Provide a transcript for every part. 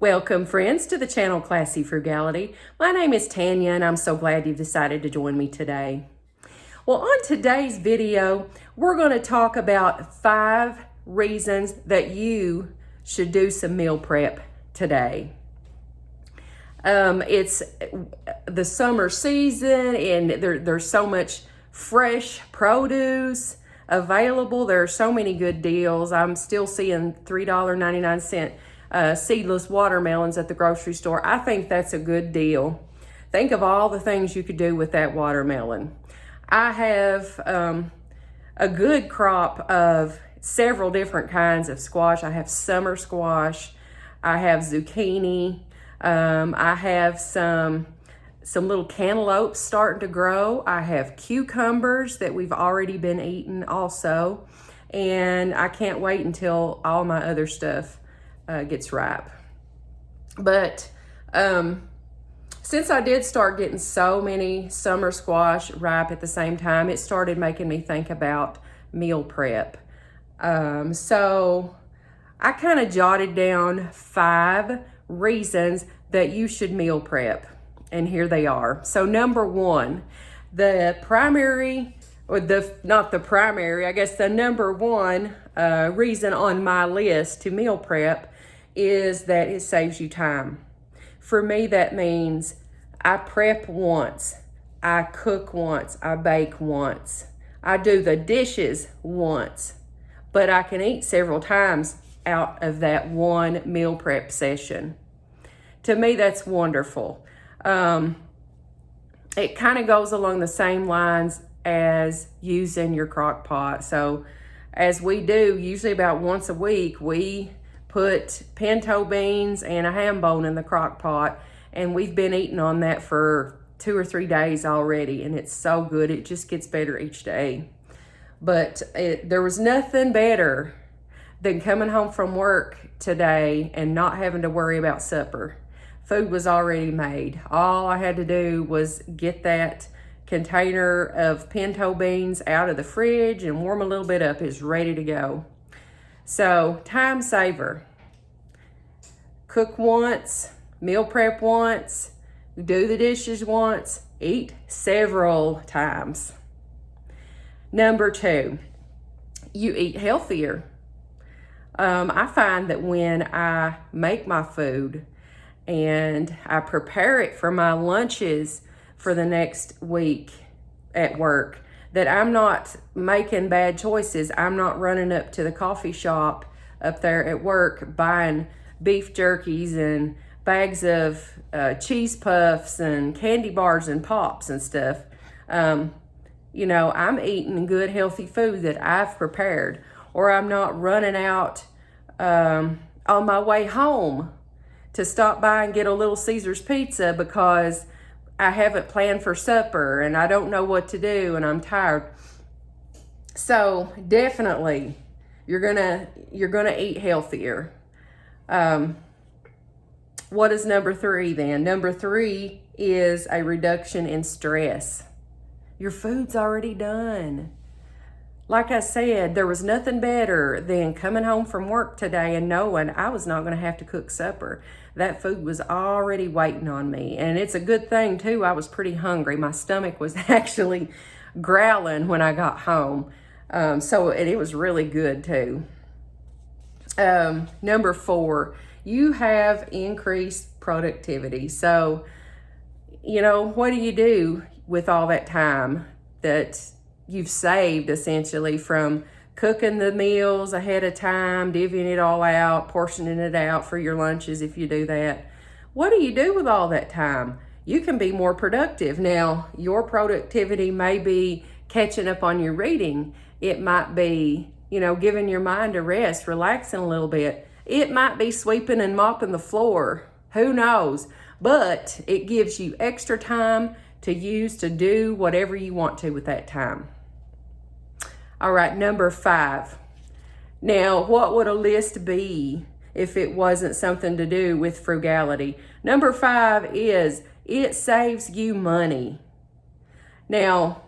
Welcome, friends, to the channel Classy Frugality. My name is Tanya, and I'm so glad you've decided to join me today. Well, on today's video, we're going to talk about 5 reasons that you should do some meal prep today. It's the summer season, and there's so much fresh produce available. There are so many good deals. I'm still seeing $3.99 seedless watermelons at the grocery store. I think that's a good deal. Think of all the things you could do with that watermelon. I have a good crop of several different kinds of squash. I have summer squash. I have zucchini. I have some little cantaloupes starting to grow. I have cucumbers that we've already been eating also. And I can't wait until all my other stuff gets ripe. But since I did start getting so many summer squash ripe at the same time, it started making me think about meal prep. So I kind of jotted down 5 reasons that you should meal prep, and here they are. So number 1, the number 1 reason on my list to meal prep is that it saves you time. For me, that means I prep once, I cook once, I bake once, I do the dishes once, but I can eat several times out of that one meal prep session. To me, that's wonderful. It kind of goes along the same lines as using your crock pot. So as we do, usually about once a week, we put pinto beans and a ham bone in the crock pot, and we've been eating on that for 2 or 3 days already, and it's so good. It just gets better each day. But there was nothing better than coming home from work today and not having to worry about supper. Food was already made. All I had to do was get that container of pinto beans out of the fridge and warm a little bit up. It's ready to go. So, time saver. Cook once, meal prep once, do the dishes once, eat several times. Number 2, you eat healthier. I find that when I make my food and I prepare it for my lunches for the next week at work, that I'm not making bad choices. I'm not running up to the coffee shop up there at work buying beef jerkies and bags of cheese puffs and candy bars and pops and stuff. I'm eating good, healthy food that I've prepared, or I'm not running out on my way home to stop by and get a Little Caesars pizza because I haven't planned for supper and I don't know what to do and I'm tired. So definitely you're gonna eat healthier. What is number 3 then? Number 3 is a reduction in stress. Your food's already done. Like I said, there was nothing better than coming home from work today and knowing I was not going to have to cook supper. That food was already waiting on me. And it's a good thing, too. I was pretty hungry. My stomach was actually growling when I got home. So it was really good, too. Number 4, you have increased productivity. So, what do you do with all that time that you've saved essentially from cooking the meals ahead of time, divvying it all out, portioning it out for your lunches if you do that? What do you do with all that time? You can be more productive. Now, your productivity may be catching up on your reading. It might be, giving your mind a rest, relaxing a little bit. It might be sweeping and mopping the floor. Who knows? But it gives you extra time to use to do whatever you want to with that time. All right, number 5. Now, what would a list be if it wasn't something to do with frugality? Number 5 is it saves you money. Now,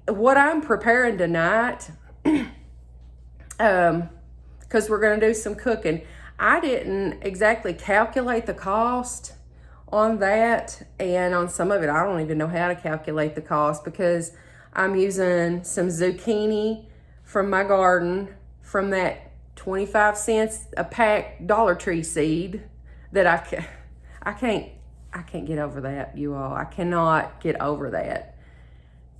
what I'm preparing tonight, because we're going to do some cooking, I didn't exactly calculate the cost on that, and on some of it I don't even know how to calculate the cost, because I'm using some zucchini from my garden from that 25 cents a pack Dollar Tree seed that I can't get over that, you all. I cannot get over that.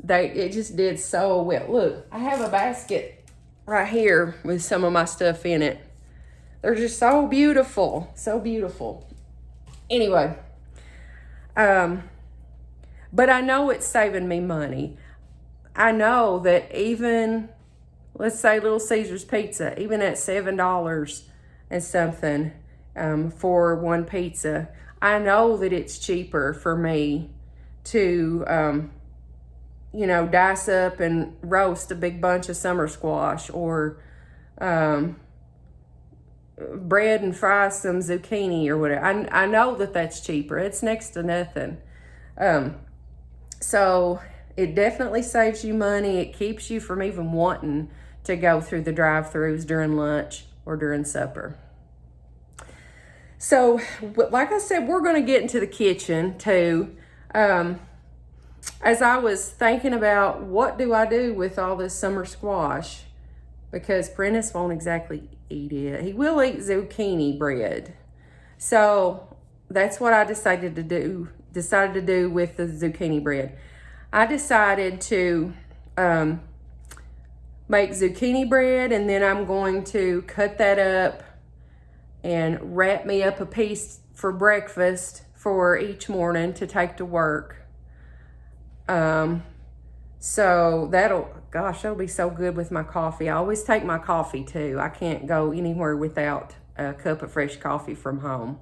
It just did so well. Look, I have a basket right here with some of my stuff in it. They're just so beautiful, so beautiful. Anyway, but I know it's saving me money. I know that even, let's say Little Caesar's Pizza, even at $7 and something for one pizza, I know that it's cheaper for me to, you know, dice up and roast a big bunch of summer squash, or bread and fry some zucchini or whatever. I know that that's cheaper. It's next to nothing. So it definitely saves you money. It keeps you from even wanting to go through the drive-thrus during lunch or during supper. So, like I said, we're going to get into the kitchen too. As I was thinking about what do I do with all this summer squash, because Prentice won't exactly eat it. He will eat zucchini bread. So that's what I decided to do with the zucchini bread. I decided to make zucchini bread, and then I'm going to cut that up and wrap me up a piece for breakfast for each morning to take to work. So that'll be so good with my coffee. I always take my coffee too. I can't go anywhere without a cup of fresh coffee from home.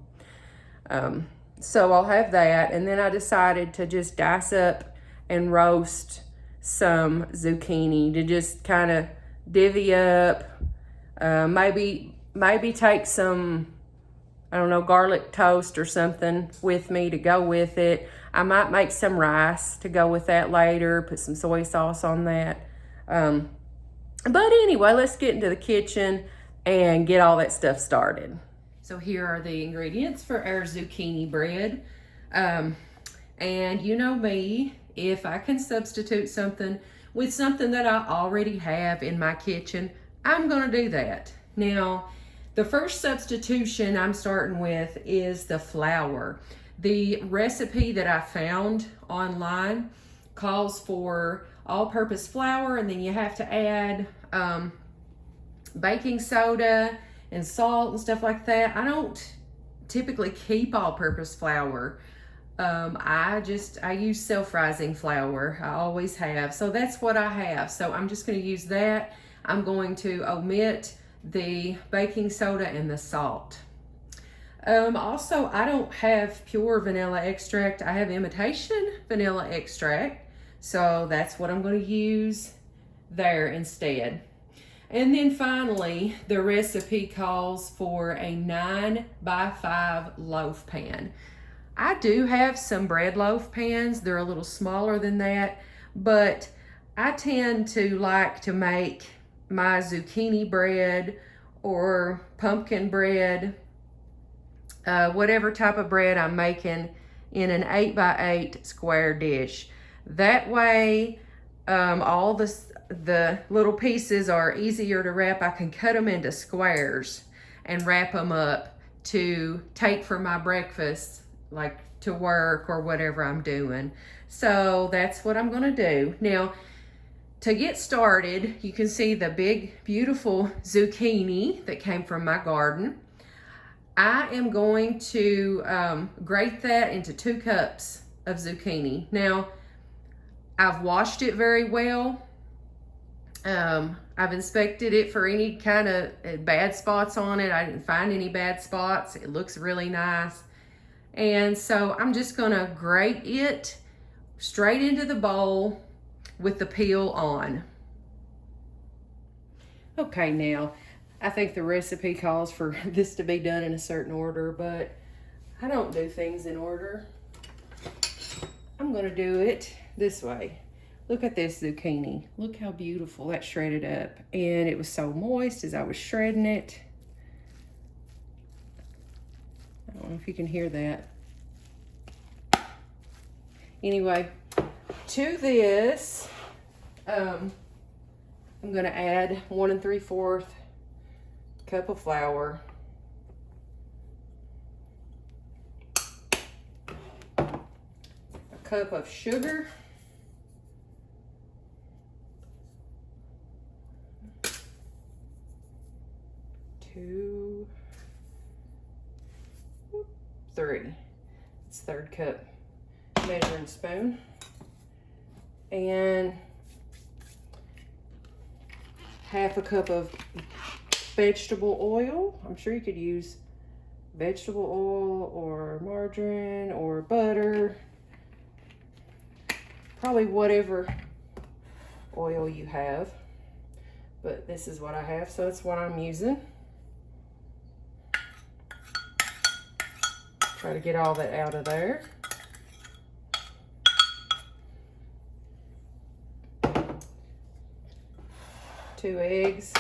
So I'll have that, and then I decided to just dice up and roast some zucchini to just kind of divvy up. Maybe take some, I don't know, garlic toast or something with me to go with it. I might make some rice to go with that later, put some soy sauce on that. But anyway, let's get into the kitchen and get all that stuff started. So here are the ingredients for our zucchini bread. And you know me, if I can substitute something with something that I already have in my kitchen, I'm gonna do that. Now, the first substitution I'm starting with is the flour. The recipe that I found online calls for all-purpose flour, and then you have to add baking soda and salt and stuff like that. I don't typically keep all-purpose flour. I use self-rising flour. I always have. So that's what I have. So I'm just going to use that. I'm going to omit the baking soda and the salt. Also, I don't have pure vanilla extract. I have imitation vanilla extract. So that's what I'm going to use there instead. And then finally, the recipe calls for a 9x5 loaf pan. I do have some bread loaf pans. They're a little smaller than that, but I tend to like to make my zucchini bread or pumpkin bread, whatever type of bread I'm making, in an 8x8 square dish. That way, all the little pieces are easier to wrap. I can cut them into squares and wrap them up to take for my breakfast, like to work or whatever I'm doing. So that's what I'm gonna do. Now, to get started, you can see the big, beautiful zucchini that came from my garden. I am going to grate that into 2 cups of zucchini. Now, I've washed it very well. I've inspected it for any kind of bad spots on it. I didn't find any bad spots. It looks really nice. And so I'm just gonna grate it straight into the bowl with the peel on. Okay, now, I think the recipe calls for this to be done in a certain order, but I don't do things in order. I'm gonna do it this way. Look at this zucchini. Look how beautiful that shredded up. And it was so moist as I was shredding it. I don't know if you can hear that. Anyway, to this, I'm gonna add 1 3/4 cup of flour. A cup of sugar. Two, 3. It's 1/3 cup measuring spoon. And 1/2 cup of vegetable oil. I'm sure you could use vegetable oil or margarine or butter. Probably whatever oil you have. But this is what I have, so it's what I'm using. Try to get all that out of there. Two eggs.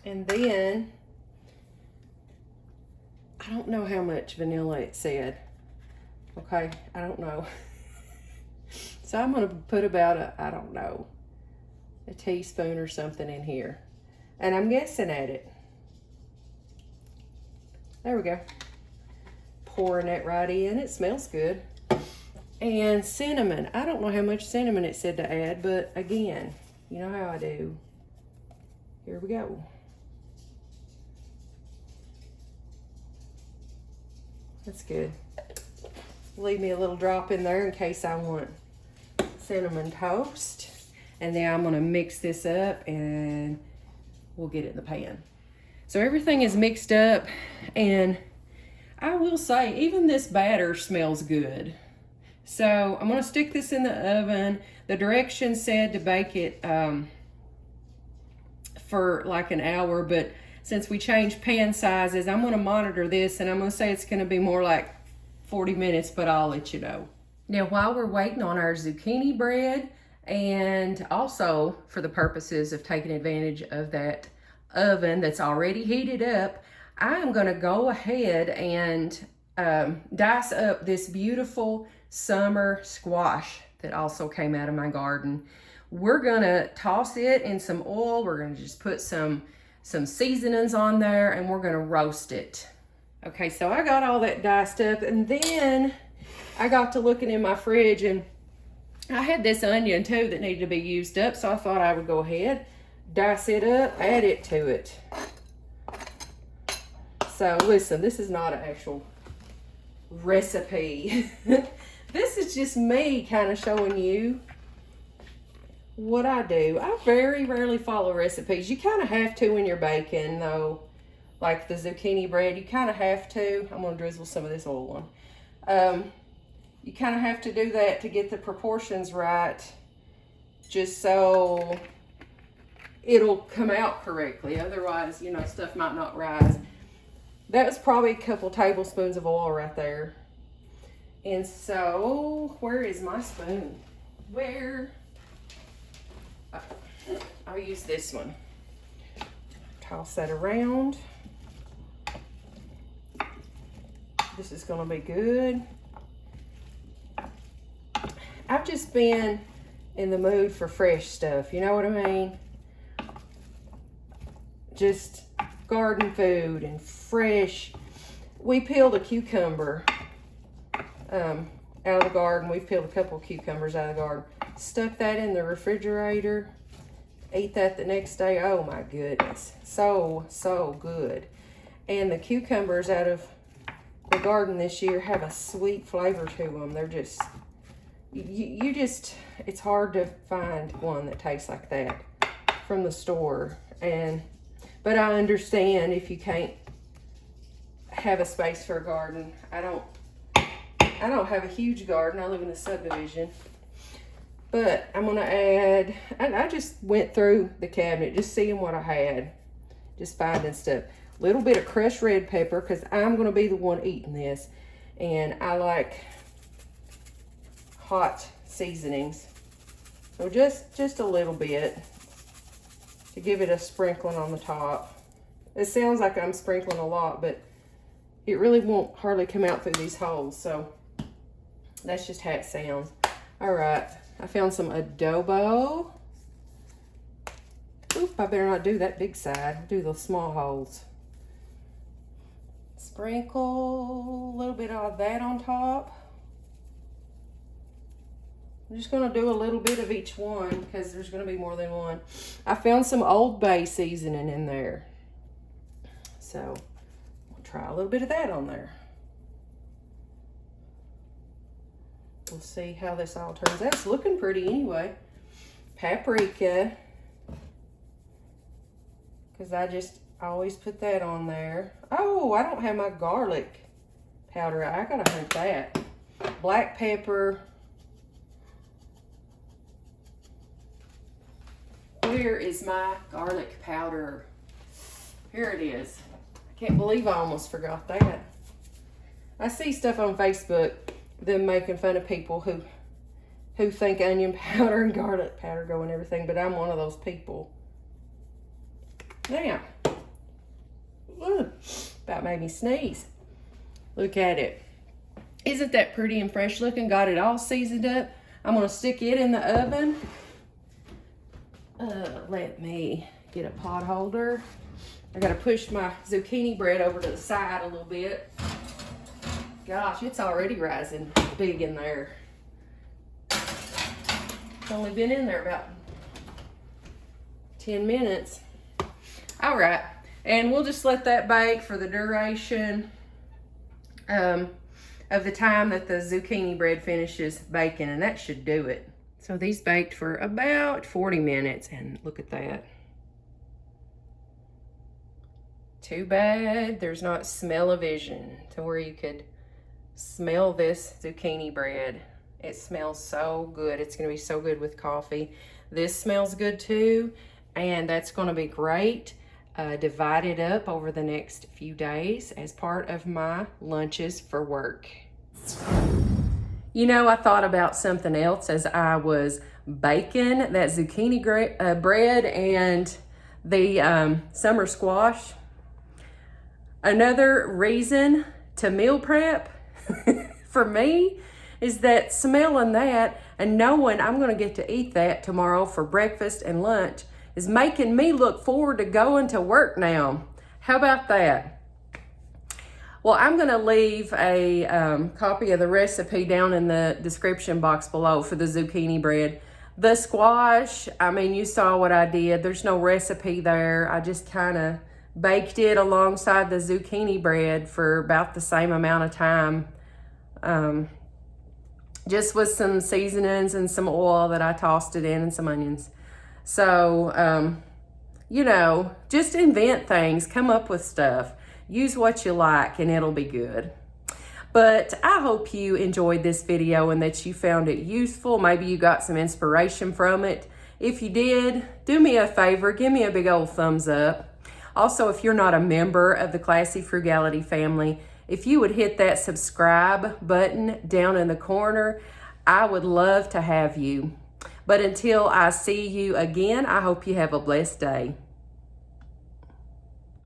And then, I don't know how much vanilla it said. Okay, I don't know. So I'm gonna put about a teaspoon or something in here. And I'm guessing at it. There we go. Pouring that right in. It smells good. And cinnamon. I don't know how much cinnamon it said to add, but again, you know how I do. Here we go. That's good. Leave me a little drop in there in case I want cinnamon toast. And then I'm gonna mix this up and we'll get it in the pan. So everything is mixed up, and I will say, even this batter smells good. So I'm gonna stick this in the oven. The directions said to bake it for like an hour, but since we changed pan sizes, I'm gonna monitor this, and I'm gonna say it's gonna be more like 40 minutes, but I'll let you know. Now, while we're waiting on our zucchini bread, and also for the purposes of taking advantage of that oven that's already heated up, I am gonna go ahead and dice up this beautiful summer squash that also came out of my garden. We're gonna toss it in some oil. We're gonna just put some seasonings on there, and we're gonna roast it. Okay, so I got all that diced up, and then I got to looking in my fridge, and I had this onion too that needed to be used up, so I thought I would go ahead, dice it up, add it to it. So listen, this is not an actual recipe. This is just me kind of showing you what I do. I very rarely follow recipes. You kind of have to when you're baking, though. Like the zucchini bread, you kind of have to. I'm going to drizzle some of this oil on. You kind of have to do that to get the proportions right, just so it'll come out correctly. Otherwise, you know, stuff might not rise. That was probably a couple tablespoons of oil right there. And so, where is my spoon? Where? I'll use this one. Toss that around. This is gonna be good. I've just been in the mood for fresh stuff, you know what I mean? Just garden food and fresh. We peeled a cucumber out of the garden. We've peeled a couple of cucumbers out of the garden. Stuck that in the refrigerator. Ate that the next day. Oh my goodness. So good. And the cucumbers out of the garden this year have a sweet flavor to them. They're just, you just, it's hard to find one that tastes like that from the store. But I understand if you can't have a space for a garden. I don't have a huge garden. I live in a subdivision. But I'm gonna add, I just went through the cabinet just seeing what I had, just finding stuff. Little bit of crushed red pepper, because I'm gonna be the one eating this. and I like hot seasonings. So just a little bit to give it a sprinkling on the top. It sounds like I'm sprinkling a lot, but it really won't hardly come out through these holes. So that's just how it sounds. All right, I found some adobo. Oop, I better not do that big side. Do the small holes. Sprinkle a little bit of that on top. I'm just gonna do a little bit of each one because there's gonna be more than one. I found some Old Bay seasoning in there. So we'll try a little bit of that on there. We'll see how this all turns out. It's looking pretty anyway. Paprika, because I just always put that on there. Oh, I don't have my garlic powder. I gotta hunt that. Black pepper. Where is my garlic powder? Here it is. I can't believe I almost forgot that. I see stuff on Facebook, them making fun of people who think onion powder and garlic powder go in everything, but I'm one of those people. Now, about made me sneeze. Look at it. Isn't that pretty and fresh looking? Got it all seasoned up. I'm gonna stick it in the oven. Let me get a pot holder. I gotta push my zucchini bread over to the side a little bit. Gosh, it's already rising big in there. It's only been in there about 10 minutes. All right, and we'll just let that bake for the duration of the time that the zucchini bread finishes baking, and that should do it. So these baked for about 40 minutes, and look at that. Too bad there's not smell-o-vision to where you could smell this zucchini bread. It smells so good. It's gonna be so good with coffee. This smells good too, and that's gonna be great. Divide it up over the next few days as part of my lunches for work. You know, I thought about something else as I was baking that zucchini bread and the summer squash. Another reason to meal prep for me is that smelling that and knowing I'm going to get to eat that tomorrow for breakfast and lunch is making me look forward to going to work now. How about that? Well, I'm going to leave a copy of the recipe down in the description box below for the zucchini bread. The squash, I mean, you saw what I did. There's no recipe there. I just kind of baked it alongside the zucchini bread for about the same amount of time. Just with some seasonings and some oil that I tossed it in and some onions. So, you know, just invent things, come up with stuff. Use what you like and it'll be good. But I hope you enjoyed this video and that you found it useful. Maybe you got some inspiration from it. If you did, do me a favor, give me a big old thumbs up. Also, if you're not a member of the Classy Frugality family, if you would hit that subscribe button down in the corner, I would love to have you. But until I see you again, I hope you have a blessed day.